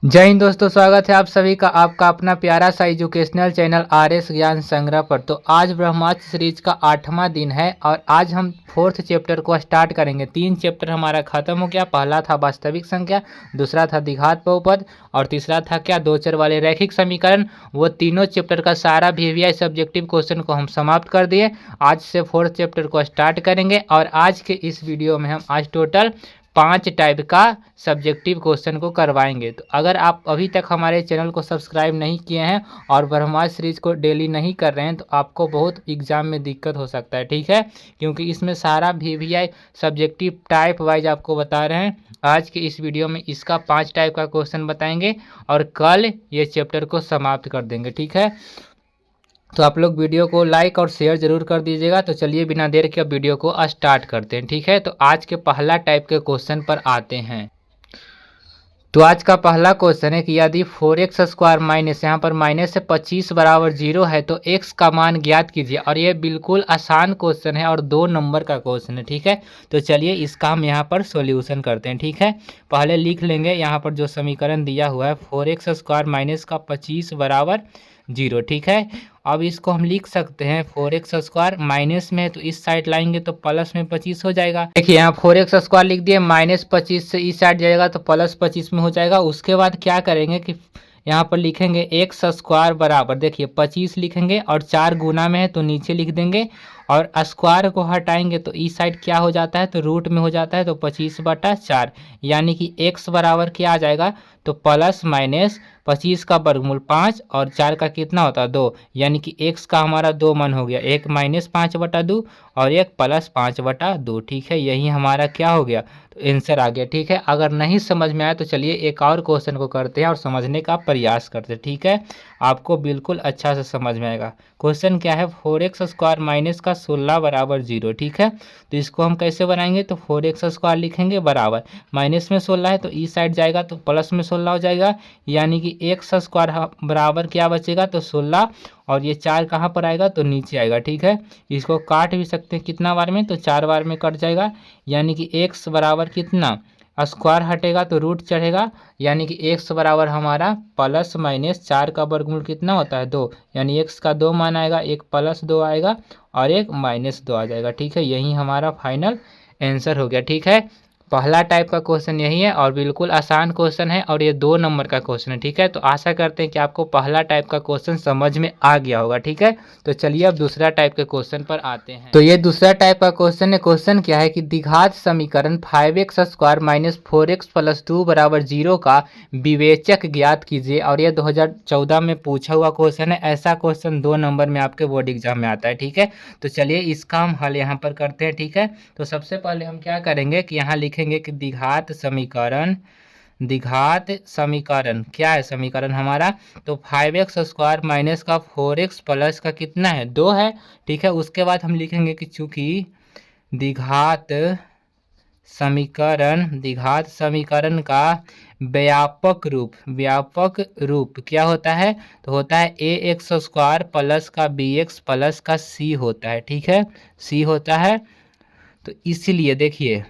जय हिंद दोस्तों, स्वागत है आप सभी का आपका अपना प्यारा सा एजुकेशनल चैनल आरएस ज्ञान संग्रह पर। तो आज ब्रह्मास्त्र सीरीज का 8वां दिन है और आज हम 4th चैप्टर को स्टार्ट करेंगे। 3 चैप्टर हमारा खत्म हो गया। पहला था वास्तविक संख्या, दूसरा था द्विघात बहुपद और तीसरा था क्या, दो चर वाले रैखिक समीकरण। वो तीनों चैप्टर का सारा वीवीआई सब्जेक्टिव क्वेश्चन को हम समाप्त कर दिए। आज से 4th चैप्टर को स्टार्ट करेंगे और आज के इस वीडियो में हम आज टोटल 5 टाइप का सब्जेक्टिव क्वेश्चन को करवाएंगे। तो अगर आप अभी तक हमारे चैनल को सब्सक्राइब नहीं किए हैं और ब्रह्मास्त्र सीरीज को डेली नहीं कर रहे हैं तो आपको बहुत एग्जाम में दिक्कत हो सकता है, ठीक है, क्योंकि इसमें सारा वीवीआई सब्जेक्टिव टाइप वाइज आपको बता रहे हैं। आज के इस वीडियो में इसका 5 टाइप का क्वेश्चन बताएंगे और कल ये चैप्टर को समाप्त कर देंगे, ठीक है। तो आप लोग वीडियो को लाइक और शेयर जरूर कर दीजिएगा। तो चलिए बिना देर के अब वीडियो को स्टार्ट करते हैं, ठीक है। तो आज के पहला टाइप के क्वेश्चन पर आते हैं। तो आज का पहला क्वेश्चन है कि यदि 4x स्क्वायर माइनस, यहाँ पर माइनस से 25 बराबर 0 है तो x का मान ज्ञात कीजिए। और ये बिल्कुल आसान क्वेश्चन है और 2 नंबर का क्वेश्चन है, ठीक है। तो चलिए इसका हम यहाँ पर सॉल्यूशन करते हैं, ठीक है। पहले लिख लेंगे यहाँ पर जो समीकरण दिया हुआ है 4x स्क्वायर माइनस का 25 बराबर 0, ठीक है। अब इसको हम लिख सकते हैं 4x स्क्वायर माइनस में, तो इस साइड लाएंगे तो प्लस में 25 हो जाएगा। देखिए यहाँ 4x स्क्वायर लिख दिए, माइनस 25 से इस साइड जाएगा तो प्लस 25 में हो जाएगा। उसके बाद क्या करेंगे कि यहाँ पर लिखेंगे x स्क्वायर बराबर, देखिए 25 लिखेंगे और 4 गुना में है तो नीचे लिख देंगे और स्क्वायर को हटाएंगे तो इस साइड क्या हो जाता है, तो रूट में हो जाता है, तो 25/4 यानी कि x बराबर क्या आ जाएगा, तो प्लस माइनस 25 का वर्गमूल 5 और 4 का कितना होता है 2, यानी कि x का हमारा 2 मान हो गया, एक माइनस 5/2 और एक प्लस 5/2, ठीक है। यही हमारा क्या हो गया, तो आंसर आ गया, ठीक है। अगर नहीं समझ में आया तो चलिए एक और क्वेश्चन को करते हैं और समझने का प्रयास करते हैं, ठीक है। आपको बिल्कुल अच्छा से समझ में आएगा। क्वेश्चन क्या है, 4x स्क्वायर माइनस का 16 बराबर 0, ठीक है। तो इसको हम कैसे बनाएंगे, तो 4x स्क्वायर लिखेंगे बराबर, माइनस में 16 है तो इस साइड जाएगा तो प्लस में 16 हो जाएगा, यानी कि x स्क्वायर बराबर क्या बचेगा, तो 16 और ये 4 कहाँ पर आएगा, तो नीचे आएगा, ठीक है। इसको काट भी सकते हैं कितना बार में, तो 4 बार में कट जाएगा, यानी कि x बराबर कितना, स्क्वायर हटेगा तो रूट चढ़ेगा, यानी कि x बराबर हमारा प्लस माइनस 4 का वर्गमूल कितना होता है 2, यानी x का 2 मान आएगा, एक प्लस 2 आएगा और एक माइनस 2 आ जाएगा, ठीक है। यही हमारा फाइनल आंसर हो गया, ठीक है। पहला टाइप का क्वेश्चन यही है और बिल्कुल आसान क्वेश्चन है और ये 2 नंबर का क्वेश्चन है, ठीक है। तो आशा करते हैं कि आपको पहला टाइप का क्वेश्चन समझ में आ गया होगा, ठीक है। तो चलिए अब दूसरा टाइप के क्वेश्चन पर आते हैं। तो ये दूसरा टाइप का क्वेश्चन है। क्वेश्चन क्या है कि द्विघात समीकरण 5x square minus 4x plus 2 बराबर 0 का विवेचक ज्ञात कीजिए। और ये 2014 में पूछा हुआ क्वेश्चन है। ऐसा क्वेश्चन 2 नंबर में आपके बोर्ड एग्जाम में आता है, ठीक है। तो चलिए इसका हम हल यहाँ पर करते हैं, ठीक है। तो सबसे पहले हम क्या करेंगे कि यहाँ लिखेंगे कि द्विघात समीकरण क्या है, समीकरण हमारा, तो 5x स्क्वायर माइनस का 4x प्लस का कितना है 2 है, ठीक है। उसके बाद हम लिखेंगे कि चूंकि द्विघात समीकरण का व्यापक रूप क्या होता है, तो होता है ax स्क्वायर प्लस का bx प्लस का c होता है, ठीक है, c होता है। तो इसलिए देखिए,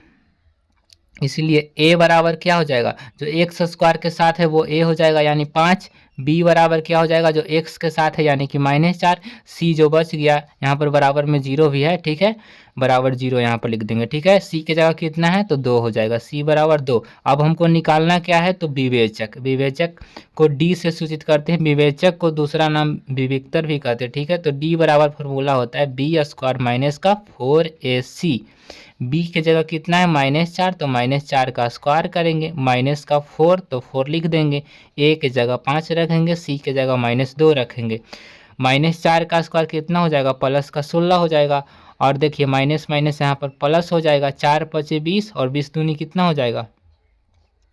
इसलिए a बराबर क्या हो जाएगा, जो x स्क्वायर के साथ है वो a हो जाएगा यानी 5, b बराबर क्या हो जाएगा, जो x के साथ है यानी कि -4, c जो बच गया यहाँ पर बराबर में 0 भी है, ठीक है, बराबर 0 यहाँ पर लिख देंगे, ठीक है। c के जगह कितना है, तो 2 हो जाएगा, c बराबर 2। अब हमको निकालना क्या है, तो विवेचक को d से सूचित करते हैं। विवेचक को दूसरा नाम विविक्तर भी कहते हैं, ठीक है। तो d बराबर फॉर्मूला होता है b स्क्वायर माइनस का 4ac, b के जगह कितना है -4, तो -4 का स्क्वायर करेंगे, माइनस का 4 तो 4 लिख देंगे, a के जगह 5 रखेंगे, c के जगह -2 रखेंगे, -4 का स्क्वायर कितना हो जाएगा, प्लस का 16 हो जाएगा। और देखिए माइनस माइनस यहाँ पर प्लस हो जाएगा, 4 पचे 20 और 20 दूनी कितना हो जाएगा,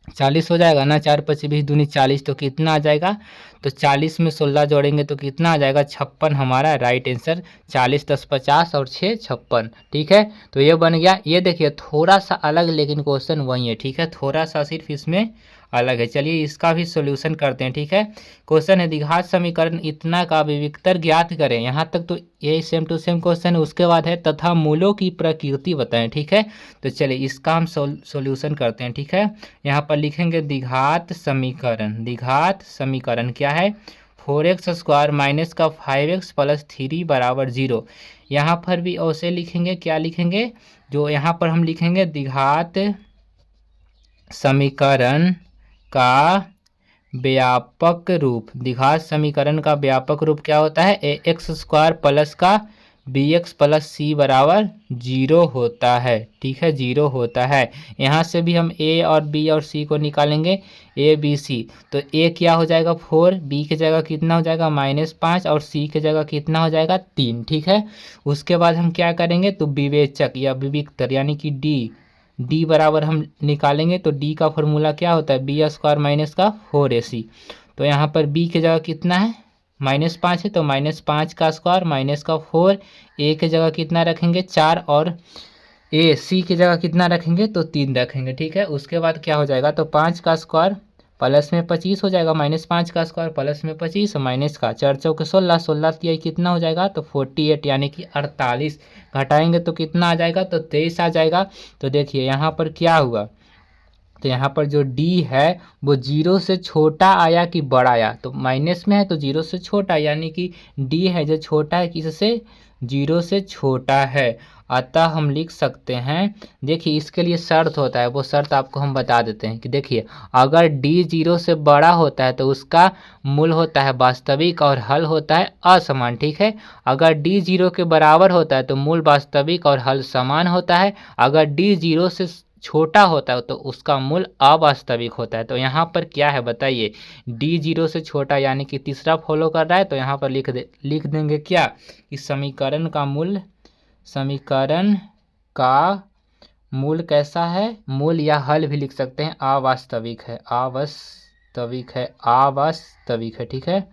40 हो जाएगा ना, 4 पचे 20 दूनी 40, तो कितना आ जाएगा, तो 40 में 16 जोड़ेंगे तो कितना आ जाएगा 56, हमारा राइट आंसर। 40 10 50 और 6 56, ठीक है। तो ये बन गया। ये देखिए थोड़ा सा अलग लेकिन क्वेश्चन वही है, ठीक है, थोड़ा सा सिर्फ इसमें अलग है। चलिए इसका भी सॉल्यूशन करते हैं, ठीक है। क्वेश्चन है द्विघात समीकरण इतना का विविक्तर ज्ञात करें। यहाँ तक तो यही सेम टू सेम क्वेश्चन है। उसके बाद है तथा मूलों की प्रकृति बताएं, ठीक है। तो चलिए इसका हम सॉल्यूशन करते हैं, ठीक है। यहाँ पर लिखेंगे द्विघात समीकरण। द्विघात समीकरण क्या है? 4x² माइनस का 5x प्लस 3 बराबर 0। यहाँ पर भी ऐसे लिखेंगे, क्या लिखेंगे? जो यहाँ पर हम लिखेंगे द्विघात समीकरण का व्यापक रूप। द्विघात समीकरण का व्यापक रूप क्या होता है? ax² प्लस का bx प्लस c बराबर 0 होता है, ठीक है, 0 होता है। यहाँ से भी हम a और b और c को निकालेंगे, a b c। तो a क्या हो जाएगा 4, b की जगह कितना हो जाएगा -5 और c की जगह कितना हो जाएगा 3, ठीक है। उसके बाद हम क्या करेंगे? तो विवेचक या विविक्तर यानी कि d बराबर हम निकालेंगे। तो d का फॉर्मूला क्या होता है? b² माइनस का 4ac। तो यहाँ पर b की जगह कितना है? -5 है, तो -5 का स्क्वायर माइनस का 4। a की जगह कितना रखेंगे? 4 और c की जगह कितना रखेंगे? तो 3 रखेंगे, ठीक है। उसके बाद क्या हो जाएगा? तो 5 का स्क्वायर प्लस में 25 हो जाएगा, -5 का स्क्वायर प्लस में 25 माइनस का 4 चौके 16, 16 तिहाई कितना हो जाएगा? तो 48 यानी कि 48। घटाएंगे तो कितना आ जाएगा? तो 23 आ जाएगा। तो देखिए यहाँ पर क्या हुआ? तो यहाँ पर जो d है वो 0 से छोटा आया कि बड़ा आया? तो माइनस में है तो 0 से छोटा, यानी कि d है जो छोटा है किससे? 0 से छोटा है। अतः हम लिख सकते हैं, देखिए इसके लिए शर्त होता है, वो शर्त आपको हम बता देते हैं कि देखिए अगर d 0 से बड़ा होता है तो उसका मूल होता है वास्तविक और हल होता है असमान, ठीक है। अगर d 0 के बराबर होता है तो मूल वास्तविक और हल समान होता है। अगर d 0 से छोटा होता है तो उसका मूल अवास्तविक होता है। तो यहाँ पर क्या है बताइए? d 0 से छोटा यानी कि तीसरा फॉलो कर रहा है। तो यहाँ पर लिख देंगे क्या कि समीकरण का मूल कैसा है? मूल या हल भी लिख सकते हैं, अवास्तविक है, अवास्तविक है, ठीक है।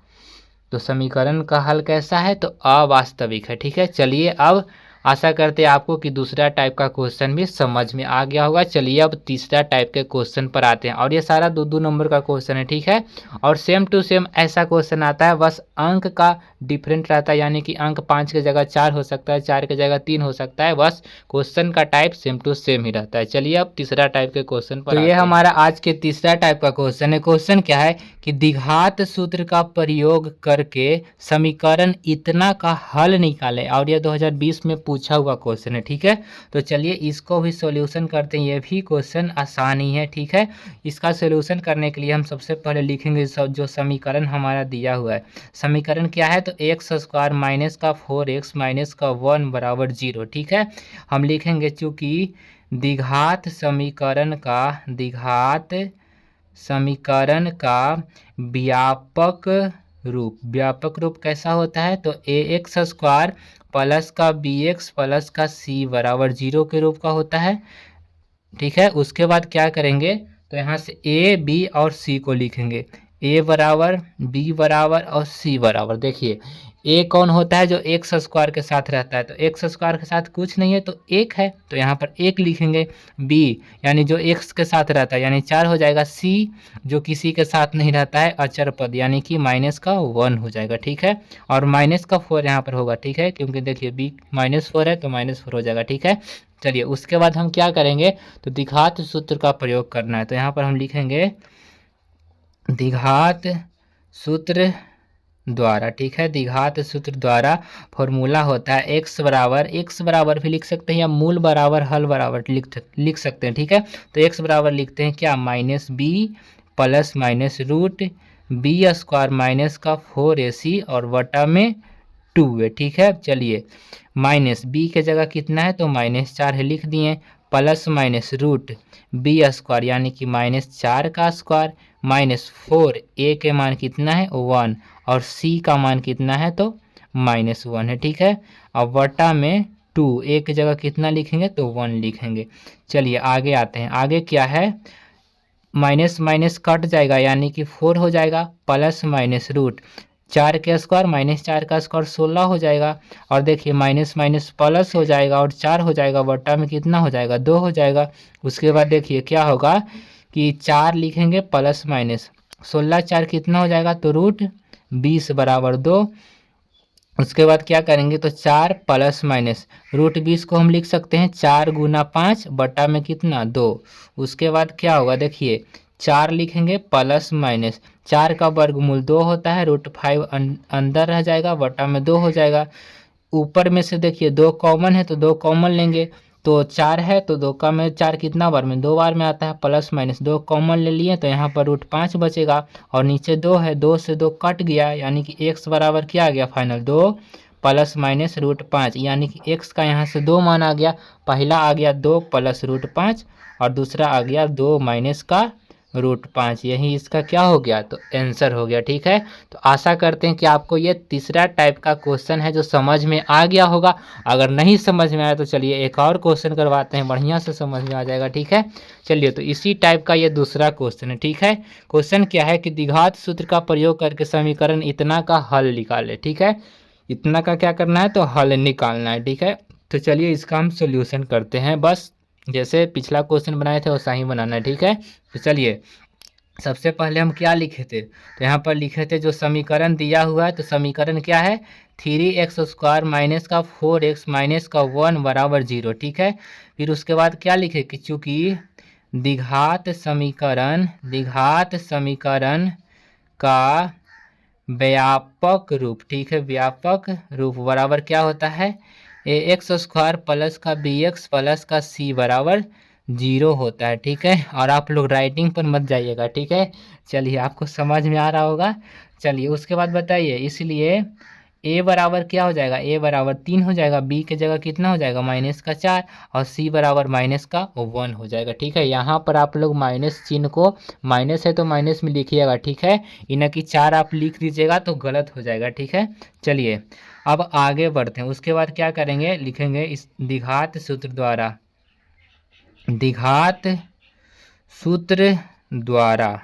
तो समीकरण का हल कैसा है? तो अवास्तविक है, ठीक है। चलिए अब आशा करते हैं आपको कि दूसरा टाइप का क्वेश्चन भी समझ में आ गया होगा। चलिए अब तीसरा टाइप के क्वेश्चन पर आते हैं, और ये सारा 2-2 नंबर का क्वेश्चन है, ठीक है। और सेम टू सेम ऐसा क्वेश्चन आता है, बस अंक का डिफरेंट रहता है, यानी कि अंक 5 की जगह 4 हो सकता है, 4 की जगह 3 हो सकता है, बस क्वेश्चन का टाइप सेम टू सेम ही रहता है। चलिए अब तीसरा टाइप के क्वेश्चन पर। तो ये हमारा आज के तीसरा टाइप का क्वेश्चन है। क्वेश्चन क्या है कि द्विघात सूत्र का प्रयोग करके समीकरण इतना का हल निकाले, और ये 2020 में पूछा हुआ क्वेश्चन है, ठीक है। तो चलिए इसको भी सॉल्यूशन करते हैं। ये भी क्वेश्चन आसान ही है, ठीक है। इसका सॉल्यूशन करने के लिए हम सबसे पहले लिखेंगे जो समीकरण हमारा दिया हुआ है। समीकरण क्या है? तो x² माइनस का 4x माइनस का 1 बराबर 0, ठीक है। हम लिखेंगे चूँकि द्विघात समीकरण का व्यापक रूप कैसा होता है? तो ax² प्लस का bx प्लस का c बराबर 0 के रूप का होता है, ठीक है। उसके बाद क्या करेंगे? तो यहाँ से a b और c को लिखेंगे, a बराबर, b बराबर और c बराबर। देखिए a कौन होता है? जो x² के साथ रहता है, तो x² के साथ कुछ नहीं है तो 1 है, तो यहाँ पर 1 लिखेंगे। b यानी जो x के साथ रहता है यानी 4 हो जाएगा। c जो किसी के साथ नहीं रहता है, अचर पद यानी कि -1 हो जाएगा, ठीक है। और -4 यहाँ पर होगा, ठीक है, क्योंकि देखिए b -4 है तो -4 हो जाएगा, ठीक है। चलिए उसके बाद हम क्या करेंगे? तो द्विघात सूत्र का प्रयोग करना है। तो यहाँ पर हम लिखेंगे द्विघात सूत्र द्वारा, ठीक है। द्विघात सूत्र द्वारा फॉर्मूला होता है x बराबर भी लिख सकते हैं या मूल बराबर हल बराबर लिख सकते हैं, ठीक है। तो x बराबर लिखते हैं क्या? -b plus minus root b² minus का 4ac और वटा में 2 है, ठीक है। चलिए माइनस b के जगह कितना है? तो -4 है, लिख दिए। प्लस माइनस रूट b² यानी कि -4 का स्क्वायर -4, a के मान कितना है? 1 और c का मान कितना है? तो -1 है, ठीक है। अब वटा में 2, a की जगह कितना लिखेंगे? तो 1 लिखेंगे। चलिए आगे आते हैं। आगे क्या है? माइनस माइनस कट जाएगा यानी कि 4 हो जाएगा, प्लस माइनस रूट 4 के स्क्वायर -4 का स्क्वायर 16 हो जाएगा। और देखिए माइनस माइनस प्लस हो जाएगा और 4 हो जाएगा, बटा में कितना हो जाएगा? 2 हो जाएगा। उसके बाद देखिए क्या होगा कि 4 लिखेंगे प्लस माइनस 16 4 कितना हो जाएगा, तो रूट 20 बराबर 2। उसके बाद क्या करेंगे, तो 4 प्लस माइनस रूट 20 को हम लिख सकते हैं 4 गुना 5 बटा में कितना 2। उसके बाद क्या होगा, देखिए 4 लिखेंगे प्लस माइनस 4 का वर्गमूल 2 होता है, रूट 5 अंदर रह जाएगा, बटा में 2 हो जाएगा। ऊपर में से देखिए 2 कॉमन है तो 2 कॉमन लेंगे, तो 4 है तो 2 का में 4 कितना बार में 2 बार में आता है, प्लस माइनस 2 कॉमन ले लिए तो यहाँ पर रूट 5 बचेगा और नीचे 2 है, 2 से 2 कट गया, यानी कि x बराबर क्या आ गया फाइनल 2 प्लस माइनस रूट 5, यानी कि x का यहाँ से 2 मान आ गया। पहला आ गया 2 प्लस रूट 5 और दूसरा आ गया 2 माइनस का रूट 5, यही इसका क्या हो गया, तो आंसर हो गया। ठीक है, तो आशा करते हैं कि आपको ये तीसरा टाइप का क्वेश्चन है जो समझ में आ गया होगा। अगर नहीं समझ में आया तो चलिए एक और क्वेश्चन करवाते हैं, बढ़िया से समझ में आ जाएगा। ठीक है, चलिए तो इसी टाइप का ये दूसरा क्वेश्चन है। ठीक है, क्वेश्चन क्या है कि द्विघात सूत्र का प्रयोग करके समीकरण इतना का हल निकाले। ठीक है, इतना का क्या करना है, तो हल निकालना है। ठीक है, तो चलिए इसका हम सोल्यूशन करते हैं, बस जैसे पिछला क्वेश्चन बनाए थे वैसा ही बनाना है। ठीक है, तो चलिए सबसे पहले हम क्या लिखे थे, तो यहाँ पर लिखे थे जो समीकरण दिया हुआ है, तो समीकरण क्या है 3x² माइनस का 4x माइनस का 1 बराबर 0। ठीक है, फिर उसके बाद क्या लिखे कि चूंकि द्विघात समीकरण का व्यापक रूप, ठीक है, व्यापक रूप बराबर क्या होता है ax² प्लस का bx प्लस का c बराबर 0 होता है। ठीक है, और आप लोग राइटिंग पर मत जाइएगा। ठीक है, चलिए आपको समझ में आ रहा होगा। चलिए उसके बाद बताइए, इसलिए a बराबर क्या हो जाएगा, a बराबर 3 हो जाएगा, b के जगह कितना हो जाएगा माइनस का 4 और c बराबर माइनस का 1 हो जाएगा। ठीक है, यहाँ पर आप लोग माइनस चिन्ह को, माइनस है तो माइनस में लिखिएगा। ठीक है, इन्हें कि 4 आप लिख दीजिएगा तो गलत हो जाएगा। ठीक है, चलिए अब आगे बढ़ते हैं। उसके बाद क्या करेंगे, लिखेंगे इस द्विघात सूत्र द्वारा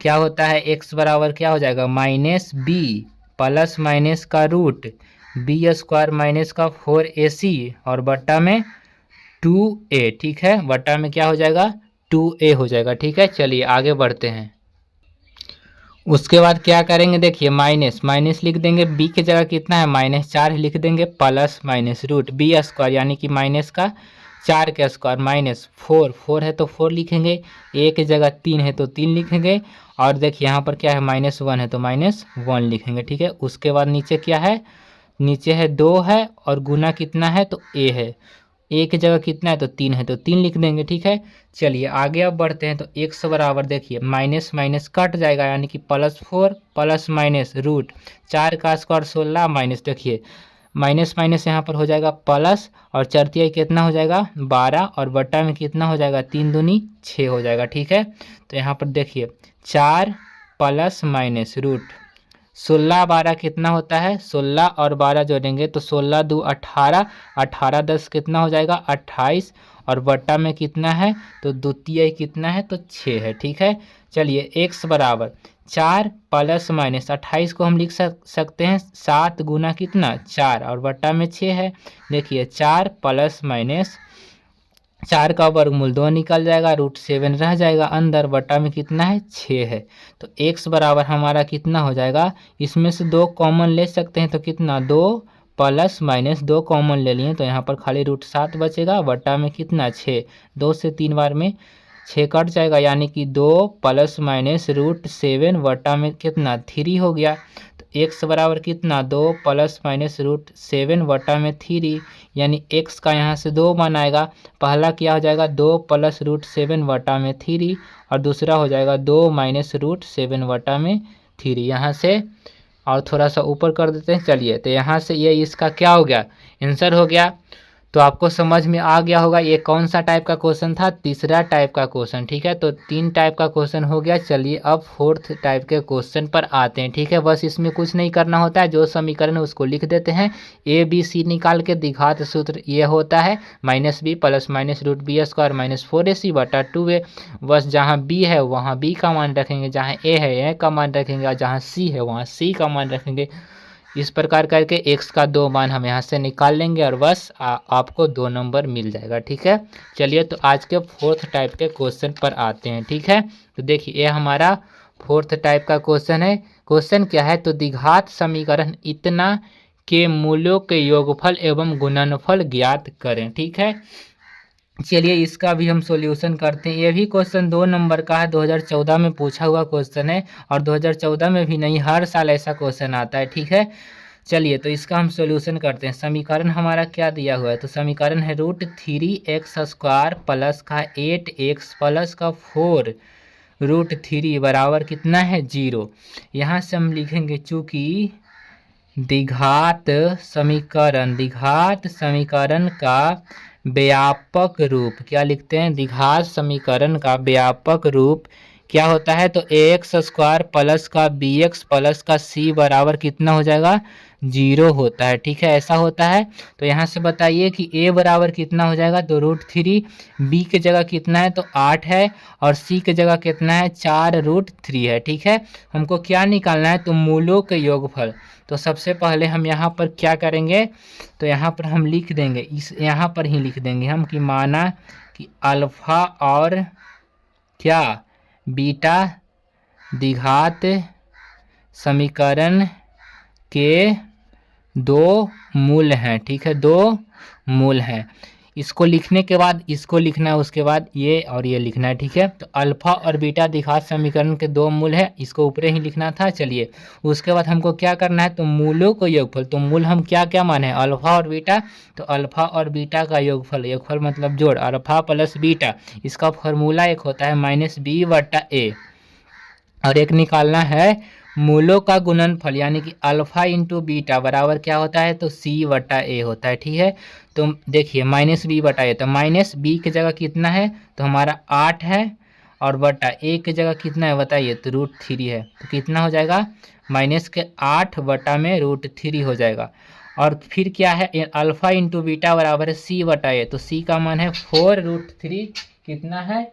क्या होता है, x बराबर क्या हो जाएगा माइनस b प्लस माइनस का रूट b² माइनस का 4ac और बट्टा में 2a। ठीक है, बट्टा में क्या हो जाएगा 2a हो जाएगा। ठीक है, चलिए आगे बढ़ते हैं। उसके बाद क्या करेंगे, देखिए माइनस लिख देंगे, b की जगह कितना है -4 लिख देंगे, प्लस माइनस रूट b² यानी कि माइनस का 4 का स्क्वायर माइनस 4 है तो 4 लिखेंगे, a की जगह 3 है तो 3 लिखेंगे, और देखिए यहाँ पर क्या है -1 है तो -1 लिखेंगे। ठीक है, उसके बाद नीचे क्या है, नीचे है 2 है और गुना कितना है तो a है, a की जगह कितना है तो 3 है तो 3 लिख देंगे। ठीक है, चलिए आगे अब बढ़ते हैं। तो x बराबर देखिए माइनस माइनस कट जाएगा, यानी कि +4 प्लस माइनस रूट 4 का स्क्वायर 16 माइनस, देखिए माइनस माइनस यहाँ पर हो जाएगा प्लस और चरतिया कितना हो जाएगा 12 और बट्टा में कितना हो जाएगा 3 दूनी 6 हो जाएगा। ठीक है, तो यहाँ पर देखिए 4 प्लस माइनस रूट 16 12 कितना होता है 16 और 12 जोड़ेंगे तो 16 2 18, 18 10 कितना हो जाएगा 28 और बट्टा में कितना है तो द्वितीय कितना है तो 6 है। ठीक है, चलिए x बराबर 4 प्लस माइनस 28 को हम लिख सकते हैं 7 गुना कितना 4 और बट्टा में 6 है। देखिए 4 प्लस माइनस 4 का वर्गमूल 2 निकल जाएगा, √7 रह जाएगा अंदर, बटा में कितना है 6 है। तो x बराबर हमारा कितना हो जाएगा, इसमें से 2 कॉमन ले सकते हैं तो कितना 2 प्लस माइनस 2 कॉमन ले लिए तो यहाँ पर खाली √7 बचेगा, बटा में कितना 6, 2 से 3 बार में 6 कट जाएगा, यानी कि 2 प्लस माइनस √7 बटा में कितना 3 हो गया। तो x बराबर कितना 2 प्लस माइनस √7 बटा में 3, यानी x का यहाँ से 2 मान आएगा। पहला क्या हो जाएगा 2 प्लस √7 बटा में 3 और दूसरा हो जाएगा 2 माइनस √7 बटा में 3। यहाँ से और थोड़ा सा ऊपर कर देते हैं। चलिए तो यहाँ से ये इसका क्या हो गया आंसर हो गया। तो आपको समझ में आ गया होगा ये कौन सा टाइप का क्वेश्चन था, तीसरा टाइप का क्वेश्चन। ठीक है, तो 3 टाइप का क्वेश्चन हो गया। चलिए अब 4th टाइप के क्वेश्चन पर आते हैं। ठीक है, बस इसमें कुछ नहीं करना होता है, जो समीकरण है उसको लिख देते हैं, a b c निकाल के द्विघात सूत्र ये होता है -b plus minus √b² minus 4ac बटा 2a। बस जहाँ b है वहाँ b का मान रखेंगे, जहाँ a है a का मान रखेंगे और जहाँ c है वहाँ c का मान रखेंगे। इस प्रकार करके x का 2 मान हम यहाँ से निकाल लेंगे और बस आपको 2 नंबर मिल जाएगा। ठीक है, चलिए तो आज के फोर्थ टाइप के क्वेश्चन पर आते हैं। ठीक है, तो देखिए ये हमारा फोर्थ टाइप का क्वेश्चन है। क्वेश्चन क्या है, तो द्विघात समीकरण इतना के मूल्यों के योगफल एवं गुणनफल ज्ञात करें। ठीक है, चलिए इसका भी हम सॉल्यूशन करते हैं। ये भी क्वेश्चन 2 नंबर का है, 2014 में पूछा हुआ क्वेश्चन है और 2014 में भी नहीं, हर साल ऐसा क्वेश्चन आता है। ठीक है, चलिए तो इसका हम सॉल्यूशन करते हैं। समीकरण हमारा क्या दिया हुआ है, तो समीकरण है √3x² प्लस का 8x प्लस का 4 √3 बराबर कितना है 0। यहाँ से हम लिखेंगे चूँकि द्विघात समीकरण का व्यापक रूप, क्या लिखते हैं, द्विघात समीकरण का व्यापक रूप क्या होता है, तो ax² प्लस का bx प्लस का c बराबर कितना हो जाएगा 0 होता है। ठीक है, ऐसा होता है। तो यहाँ से बताइए कि a बराबर कितना हो जाएगा, तो √3, b के जगह कितना है तो 8 है और c के जगह कितना है 4√3 है। ठीक है, हमको क्या निकालना है, तो मूलों के योगफल। तो सबसे पहले हम यहाँ पर क्या करेंगे, तो यहाँ पर हम लिख देंगे, इस यहाँ पर ही लिख देंगे हम कि माना कि अल्फा और क्या बीटा द्विघात समीकरण के 2 मूल हैं। ठीक है, 2 मूल हैं। इसको लिखने के बाद इसको लिखना है, उसके बाद ये और ये लिखना है। ठीक है, तो अल्फा और बीटा द्विघात समीकरण के 2 मूल है, इसको ऊपर ही लिखना था। चलिए उसके बाद हमको क्या करना है, तो मूलों को योगफल। तो मूल हम क्या क्या माने, अल्फा और बीटा, तो अल्फा और बीटा का योगफल, योगफल मतलब जोड़, अल्फा प्लस बीटा, इसका फॉर्मूला एक होता है -b/a और एक निकालना है मूलों का गुणनफल, यानी कि अल्फा इंटू बीटा बराबर क्या होता है, तो c/a होता है। ठीक है, तो देखिए -b/a, तो -b की जगह कितना है, तो हमारा 8 है और बटा a की जगह कितना है बताइए, तो √3 है। तो कितना हो जाएगा, -8 बटा में √3 हो जाएगा। और फिर क्या है, अल्फा इंटू बीटा बराबर है c/a, तो c का मान है 4√3, कितना है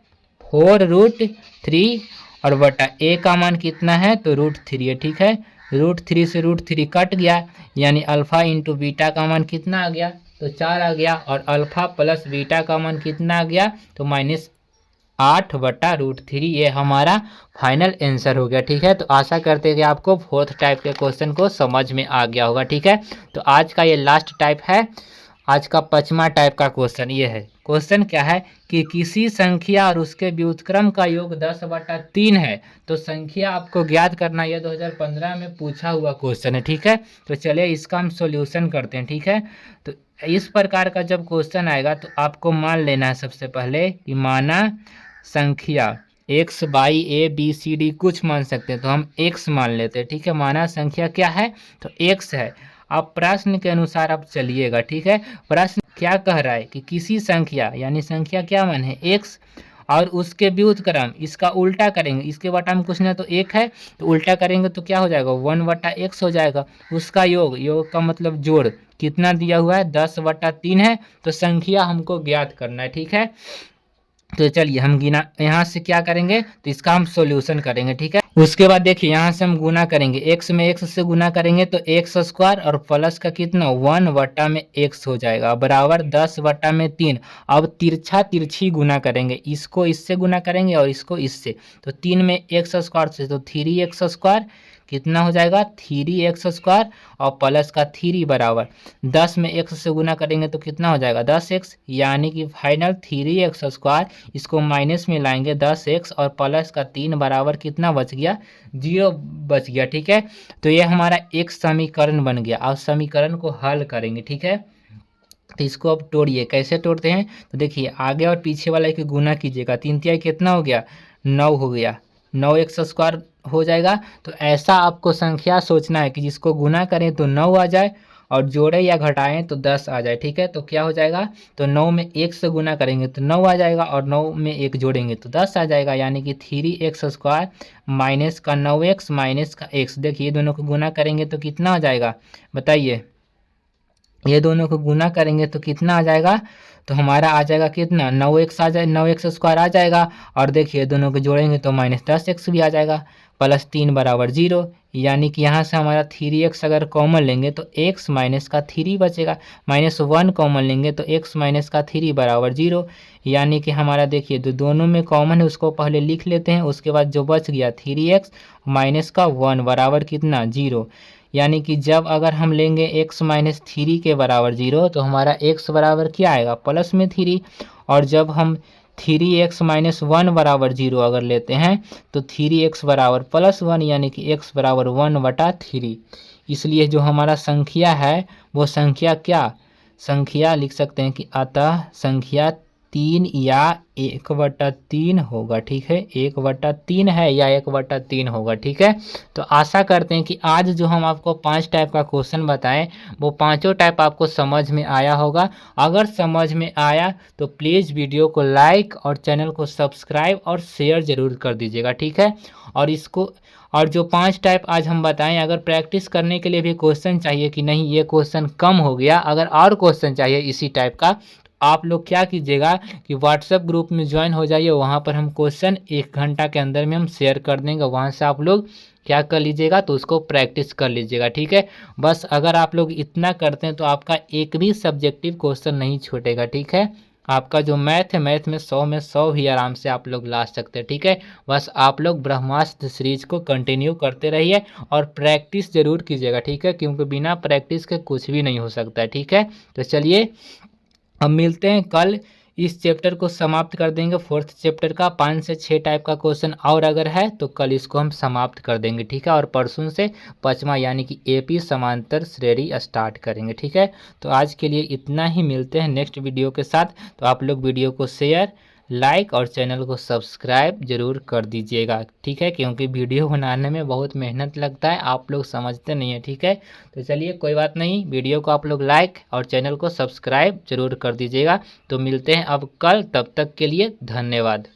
4√3 और बटा a का मान कितना है, तो √3 है। ठीक है, √3 से √3 कट गया, यानी अल्फा इंटू बीटा का मान कितना आ गया, तो 4 आ गया और अल्फा प्लस बीटा का मान कितना आ गया, तो -8 बटा √3। ये हमारा फाइनल आंसर हो गया। ठीक है, तो आशा करते हैं कि आपको फोर्थ टाइप के क्वेश्चन को समझ में आ गया होगा। ठीक है, तो आज का ये लास्ट टाइप है, आज का 5वां टाइप का क्वेश्चन ये है। क्वेश्चन क्या है कि किसी संख्या और उसके व्युत्क्रम का योग 10/3 है, तो संख्या आपको ज्ञात करना, यह 2015 में पूछा हुआ क्वेश्चन है। ठीक है, तो चलिए इसका हम सॉल्यूशन करते हैं। ठीक है, तो इस प्रकार का जब क्वेश्चन आएगा तो आपको मान लेना है सबसे पहले कि माना संख्या x y a b c d कुछ मान सकते हैं, तो हम x मान लेते हैं। ठीक है, माना संख्या क्या है, तो x है। अब प्रश्न के अनुसार आप चलिएगा। ठीक है, प्रश्न क्या कह रहा है कि किसी संख्या, यानी संख्या क्या मान है x, और उसके व्युत्क्रम, इसका उल्टा करेंगे, इसके बटा में कुछ ना तो 1 है, तो उल्टा करेंगे तो क्या हो जाएगा 1/x हो जाएगा। उसका योग, योग का मतलब जोड़, कितना दिया हुआ है 10/3 है, तो संख्या हमको ज्ञात करना है। ठीक है, तो चलिए हम गिना, यहाँ से क्या करेंगे, तो इसका हम सॉल्यूशन करेंगे। ठीक है, उसके बाद देखिए यहाँ से हम गुना करेंगे, x में x से गुना करेंगे तो x² और प्लस का कितना 1/x हो जाएगा बराबर 10/3। अब तिरछा तिरछी गुना करेंगे, इसको इससे गुना करेंगे और इसको इससे, तो 3 में x² से तो 3x² कितना हो जाएगा 3x² और प्लस का 3 बराबर 10 में x से गुना करेंगे तो कितना हो जाएगा 10x, यानी कि फाइनल 3x², इसको माइनस में लाएंगे 10x और प्लस का 3 बराबर कितना बच गया 0 बच गया। ठीक है, तो ये हमारा एक समीकरण बन गया। अब समीकरण को हल करेंगे। ठीक है, तो इसको अब तोड़िए, कैसे तोड़ते हैं, तो देखिए आगे और पीछे वाला एक गुना कीजिएगा, 3 तिहाई कितना हो गया 9 हो गया, 9x² हो जाएगा। तो ऐसा आपको संख्या सोचना है कि जिसको गुना करें तो 9 आ जाए और जोड़े या घटाएं तो 10 आ जाए। ठीक है, तो क्या हो जाएगा, तो 9 में 1 से गुना करेंगे तो 9 आ जाएगा और 9 में 1 जोड़ेंगे तो 10 आ जाएगा, यानी कि 3x² माइनस का 9x माइनस का x। देखिए दोनों को गुना करेंगे तो कितना आ जाएगा बताइए, ये दोनों को गुना करेंगे तो कितना आ जाएगा, तो हमारा आ जाएगा कितना 9x आ जाए 9x स्क्वायर आ जाएगा। और देखिए दोनों को जोड़ेंगे तो -10x भी आ जाएगा। प्लस 3 बराबर 0, यानी कि यहाँ से हमारा 3x अगर कॉमन लेंगे तो x माइनस का 3 बचेगा। -1 कॉमन लेंगे तो x माइनस का 3 बराबर 0, यानी कि हमारा देखिए जो दोनों में कॉमन है उसको पहले लिख लेते हैं, उसके बाद जो बच गया 3x माइनस का 1 बराबर कितना 0। यानी कि जब अगर हम लेंगे x माइनस 3 के बराबर 0 तो हमारा x बराबर क्या आएगा प्लस में 3। और जब हम 3x माइनस 1 बराबर 0 अगर लेते हैं तो 3x बराबर प्लस 1, यानी कि x बराबर 1/3। इसलिए जो हमारा संख्या है वो संख्या क्या, संख्या लिख सकते हैं कि अतः संख्या 3 या 1/3 होगा। ठीक है, 1/3 है या 1/3 होगा। ठीक है, तो आशा करते हैं कि आज जो हम आपको 5 टाइप का क्वेश्चन बताएं वो पांचों टाइप आपको समझ में आया होगा। अगर समझ में आया तो प्लीज़ वीडियो को लाइक और चैनल को सब्सक्राइब और शेयर ज़रूर कर दीजिएगा। ठीक है, और जो 5 टाइप आज हम बताएं, अगर प्रैक्टिस करने के लिए भी क्वेश्चन चाहिए कि नहीं ये क्वेश्चन कम हो गया, अगर और क्वेश्चन चाहिए इसी टाइप का, आप लोग क्या कीजिएगा कि व्हाट्सएप ग्रुप में ज्वाइन हो जाइए। वहाँ पर हम क्वेश्चन 1 घंटा के अंदर में हम शेयर कर देंगे, वहाँ से आप लोग क्या कर लीजिएगा तो उसको प्रैक्टिस कर लीजिएगा। ठीक है, बस अगर आप लोग इतना करते हैं तो आपका एक भी सब्जेक्टिव क्वेश्चन नहीं छूटेगा। ठीक है, आपका जो मैथ है, मैथ में 100 में 100 भी आराम से आप लोग ला सकते हैं। ठीक है, बस आप लोग ब्रह्मास्त्र सीरीज को कंटिन्यू करते रहिए और प्रैक्टिस ज़रूर कीजिएगा। ठीक है, क्योंकि बिना प्रैक्टिस के कुछ भी नहीं हो सकता है। ठीक है, तो चलिए अब मिलते हैं कल। इस चैप्टर को समाप्त कर देंगे, 4th चैप्टर का 5 से 6 टाइप का क्वेश्चन और अगर है तो कल इसको हम समाप्त कर देंगे। ठीक है, और परसों से 5वां यानी कि AP समांतर श्रेणी स्टार्ट करेंगे। ठीक है, तो आज के लिए इतना ही, मिलते हैं नेक्स्ट वीडियो के साथ। तो आप लोग वीडियो को शेयर, लाइक और चैनल को सब्सक्राइब जरूर कर दीजिएगा। ठीक है, क्योंकि वीडियो बनाने में बहुत मेहनत लगता है, आप लोग समझते नहीं हैं। ठीक है, तो चलिए कोई बात नहीं, वीडियो को आप लोग लाइक और चैनल को सब्सक्राइब जरूर कर दीजिएगा। तो मिलते हैं अब कल, तब तक के लिए धन्यवाद।